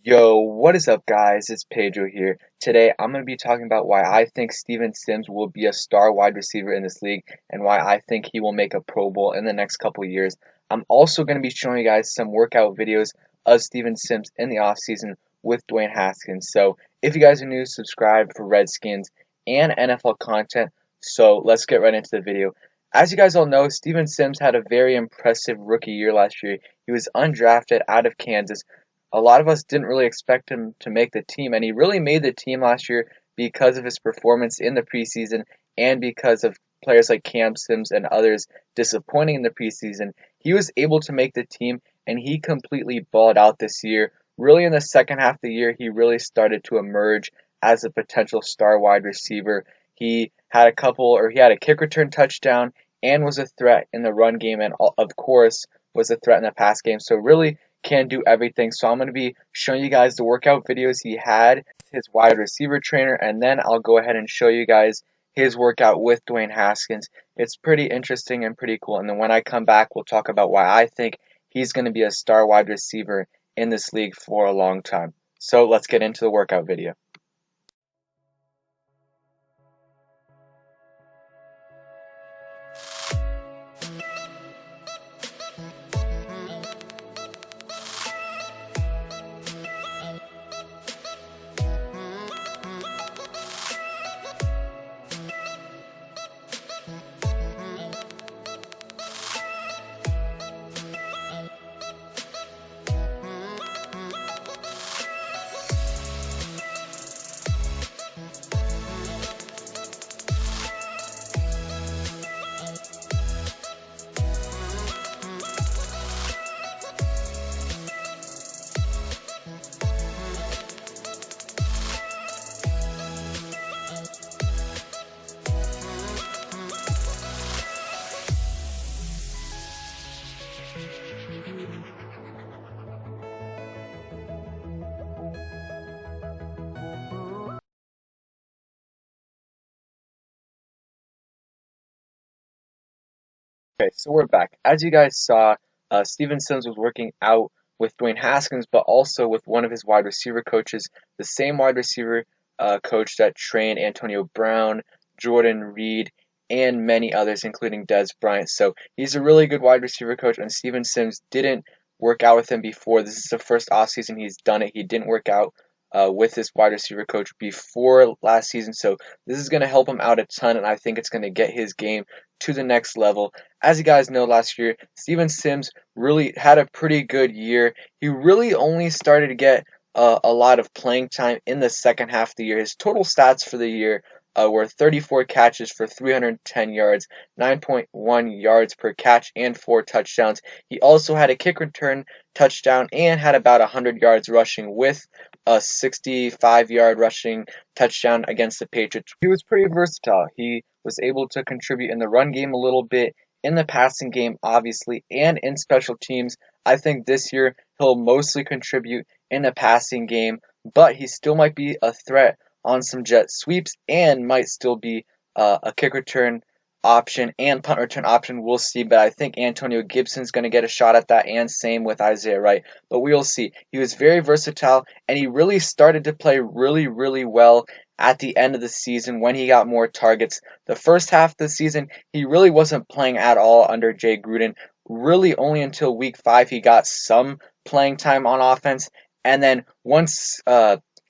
Yo, what is up, guys? It's Pedro here. Today, I'm going to be talking about why I think Steven Sims will be a star wide receiver in this league and why I think he will make a Pro Bowl in the next couple of years. I'm also going to be showing you guys some workout videos of Steven Sims in the offseason with Dwayne Haskins. So, if you guys are new, subscribe for Redskins and NFL content. So, let's get right into the video. As you guys all know, Steven Sims had a very impressive rookie year last year. He was undrafted out of Kansas. A lot of us didn't really expect him to make the team, and he really made the team last year because of his performance in the preseason and because of players like Cam Sims and others disappointing in the preseason. He was able to make the team, and he completely balled out this year. Really, in the second half of the year, he really started to emerge as a potential star wide receiver. He had a kick return touchdown and was a threat in the run game, and of course, was a threat in the pass game. So, really, can do everything. So I'm going to be showing you guys the workout videos he had, his wide receiver trainer, and then I'll go ahead and show you guys his workout with Dwayne Haskins. It's pretty interesting and pretty cool. And then when I come back, we'll talk about why I think he's going to be a star wide receiver in this league for a long time. So let's get into the workout video. Okay, so we're back. As you guys saw, Steven Sims was working out with Dwayne Haskins, but also with one of his wide receiver coaches, the same wide receiver coach that trained Antonio Brown, Jordan Reed, and many others, including Des Bryant. So he's a really good wide receiver coach, and Steven Sims didn't work out with him before. This is the first offseason he's done it. He didn't work out with this wide receiver coach before last season, so this is going to help him out a ton, and I think it's going to get his game to the next level. As you guys know, last year, Steven Sims really had a pretty good year. He really only started to get a lot of playing time in the second half of the year. His total stats for the year were 34 catches for 310 yards, 9.1 yards per catch, and 4 touchdowns. He also had a kick return touchdown and had about 100 yards rushing with a 65-yard rushing touchdown against the Patriots. He was pretty versatile. He was able to contribute in the run game a little bit, in the passing game, obviously, and in special teams. I think this year he'll mostly contribute in the passing game, but he still might be a threat on some jet sweeps and might still be a kick return option and punt return option. We'll see, but I think Antonio Gibson's going to get a shot at that, and same with Isaiah Wright. But we'll see. He was very versatile, and he really started to play really, really well at the end of the season when he got more targets. The first half of the season, he really wasn't playing at all under Jay Gruden. Really, only until week 5 he got some playing time on offense, and then once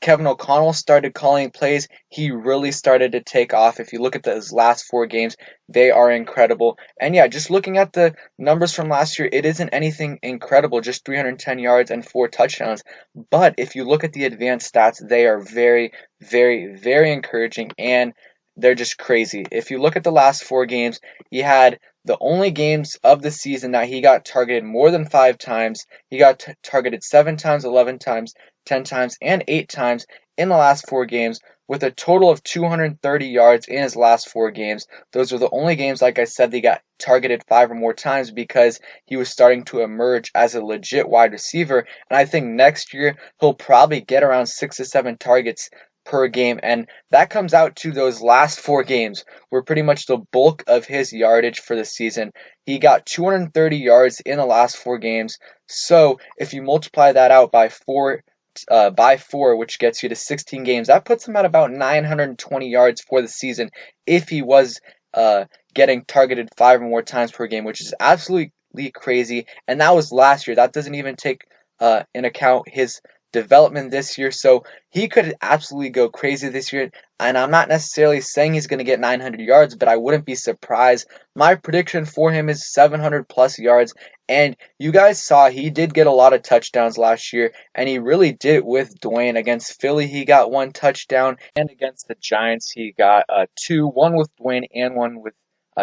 Kevin O'Connell started calling plays, he really started to take off. If you look at his last 4 games, they are incredible. And yeah, just looking at the numbers from last year, it isn't anything incredible, just 310 yards and 4 touchdowns. But if you look at the advanced stats, they are very, very, very encouraging, and they're just crazy. If you look at the last 4 games, he had the only games of the season that he got targeted more than 5 times. He got targeted 7 times, 11 times, 10 times, and 8 times in the last 4 games, with a total of 230 yards in his last 4 games. Those were the only games, like I said, they got targeted 5 or more times because he was starting to emerge as a legit wide receiver. And I think next year he'll probably get around 6 to 7 targets per game, and that comes out to those last 4 games were pretty much the bulk of his yardage for the season. He got 230 yards in the last 4 games, so if you multiply that out by 4 by 4, which gets you to 16 games. That puts him at about 920 yards for the season if he was getting targeted 5 or more times per game, which is absolutely crazy. And that was last year. That doesn't even take in account his development this year. So he could absolutely go crazy this year. And I'm not necessarily saying he's going to get 900 yards, but I wouldn't be surprised. My prediction for him is 700 plus yards. And you guys saw he did get a lot of touchdowns last year, and he really did it with Dwayne. Against Philly, he got 1 touchdown, and against the Giants, he got 2, one with Dwayne and one with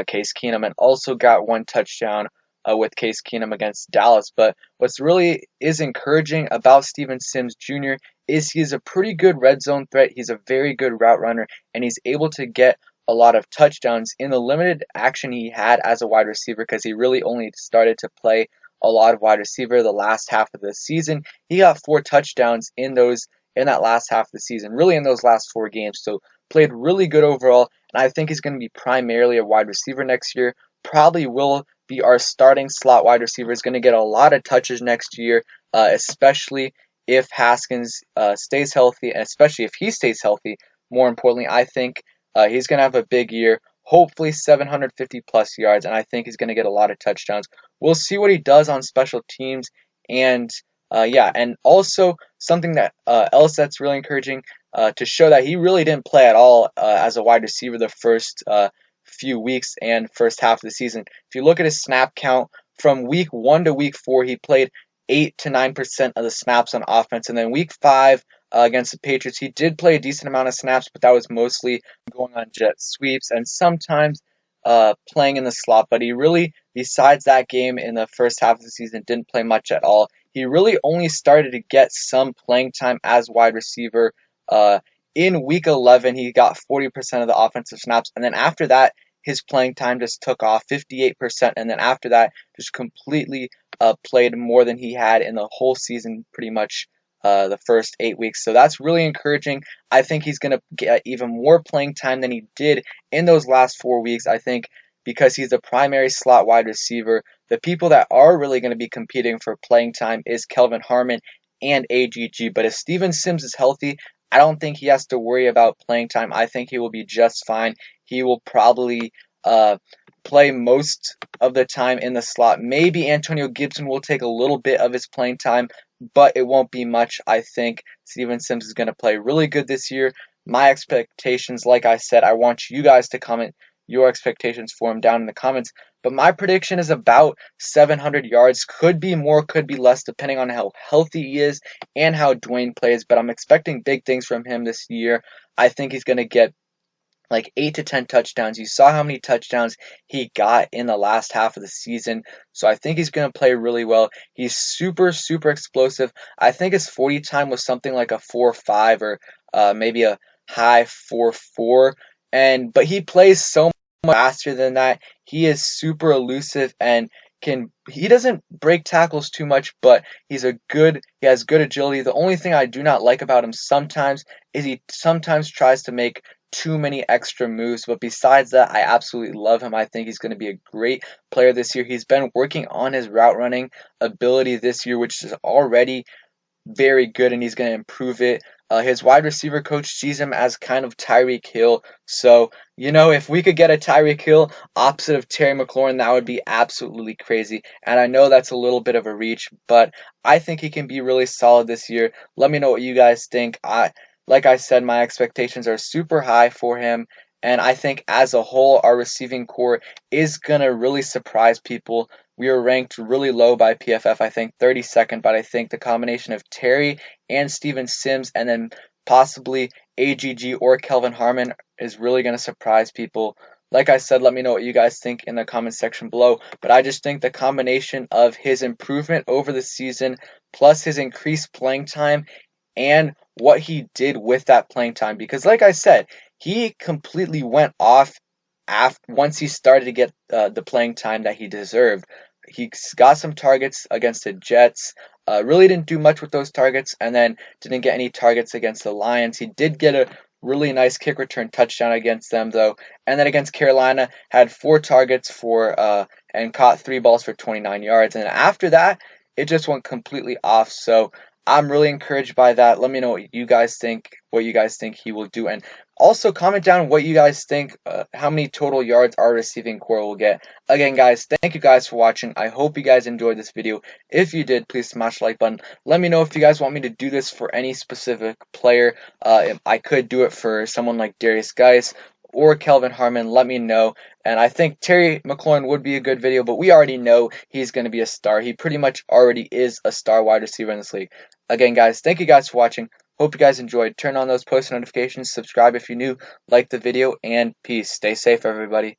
Case Keenum, and also got 1 touchdown with Case Keenum against Dallas. But what's really is encouraging about Steven Sims Jr. is he's a pretty good red zone threat. He's a very good route runner, and he's able to get a lot of touchdowns in the limited action he had as a wide receiver, because he really only started to play a lot of wide receiver the last half of the season. He got 4 touchdowns in that last half of the season, really in those last 4 games. So played really good overall, and I think he's going to be primarily a wide receiver next year. Probably will be our starting slot wide receiver. Is going to get a lot of touches next year, especially if Haskins stays healthy, and especially if he stays healthy. More importantly, I think he's going to have a big year, hopefully 750 plus yards, and I think he's going to get a lot of touchdowns. We'll see what he does on special teams, and yeah, and also something that else that's really encouraging to show that he really didn't play at all as a wide receiver the first few weeks and first half of the season. If you look at his snap count from week 1 to week 4, he played 8 to 9% of the snaps on offense, and then week 5 against the Patriots, he did play a decent amount of snaps, but that was mostly going on jet sweeps and sometimes playing in the slot. But he really, besides that game in the first half of the season, didn't play much at all. He really only started to get some playing time as wide receiver in week 11. He got 40% of the offensive snaps, and then after that, his playing time just took off 58%, and then after that, just completely played more than he had in the whole season, pretty much the first 8 weeks. So that's really encouraging. I think he's going to get even more playing time than he did in those last 4 weeks. I think because he's the primary slot wide receiver, the people that are really going to be competing for playing time is Kelvin Harmon and AGG. But if Steven Sims is healthy, I don't think he has to worry about playing time. I think he will be just fine. He will probably play most of the time in the slot. Maybe Antonio Gibson will take a little bit of his playing time, but it won't be much. I think Steven Sims is going to play really good this year. My expectations, like I said, I want you guys to comment your expectations for him down in the comments. But my prediction is about 700 yards. Could be more, could be less, depending on how healthy he is and how Dwayne plays. But I'm expecting big things from him this year. I think he's going to get like 8 to 10 touchdowns. You saw how many touchdowns he got in the last half of the season. So I think he's going to play really well. He's super, super explosive. I think his 40 time was something like a 4.5 or maybe a high 4.4. But he plays so much faster than that. He is super elusive and he doesn't break tackles too much, but he has good agility. The only thing I do not like about him sometimes is he sometimes tries to make too many extra moves, but besides that, I absolutely love him. I think he's going to be a great player this year. He's been working on his route running ability this year, which is already very good, and he's going to improve it. His wide receiver coach sees him as kind of Tyreek Hill. So, if we could get a Tyreek Hill opposite of Terry McLaurin, that would be absolutely crazy. And I know that's a little bit of a reach, but I think he can be really solid this year. Let me know what you guys think. Like I said, my expectations are super high for him. And I think as a whole, our receiving core is going to really surprise people. We were ranked really low by PFF, I think 32nd, but I think the combination of Terry and Steven Sims and then possibly AGG or Kelvin Harmon is really going to surprise people. Like I said, let me know what you guys think in the comment section below. But I just think the combination of his improvement over the season plus his increased playing time and what he did with that playing time, because like I said, he completely went off once he started to get the playing time that he deserved. He got some targets against the Jets, really didn't do much with those targets, and then didn't get any targets against the Lions. He did get a really nice kick return touchdown against them, though, and then against Carolina, had 4 targets and caught 3 balls for 29 yards, and after that, it just went completely off. So I'm really encouraged by that. Let me know what you guys think he will do, and also comment down what you guys think, how many total yards our receiving core will get. Again, guys, thank you guys for watching. I hope you guys enjoyed this video. If you did, please smash the like button. Let me know if you guys want me to do this for any specific player. If I could do it for someone like Darius Geis or Kelvin Harmon. Let me know. And I think Terry McLaurin would be a good video, but we already know he's going to be a star. He pretty much already is a star wide receiver in this league. Again, guys, thank you guys for watching. Hope you guys enjoyed. Turn on those post notifications, subscribe if you're new, like the video, and peace. Stay safe, everybody.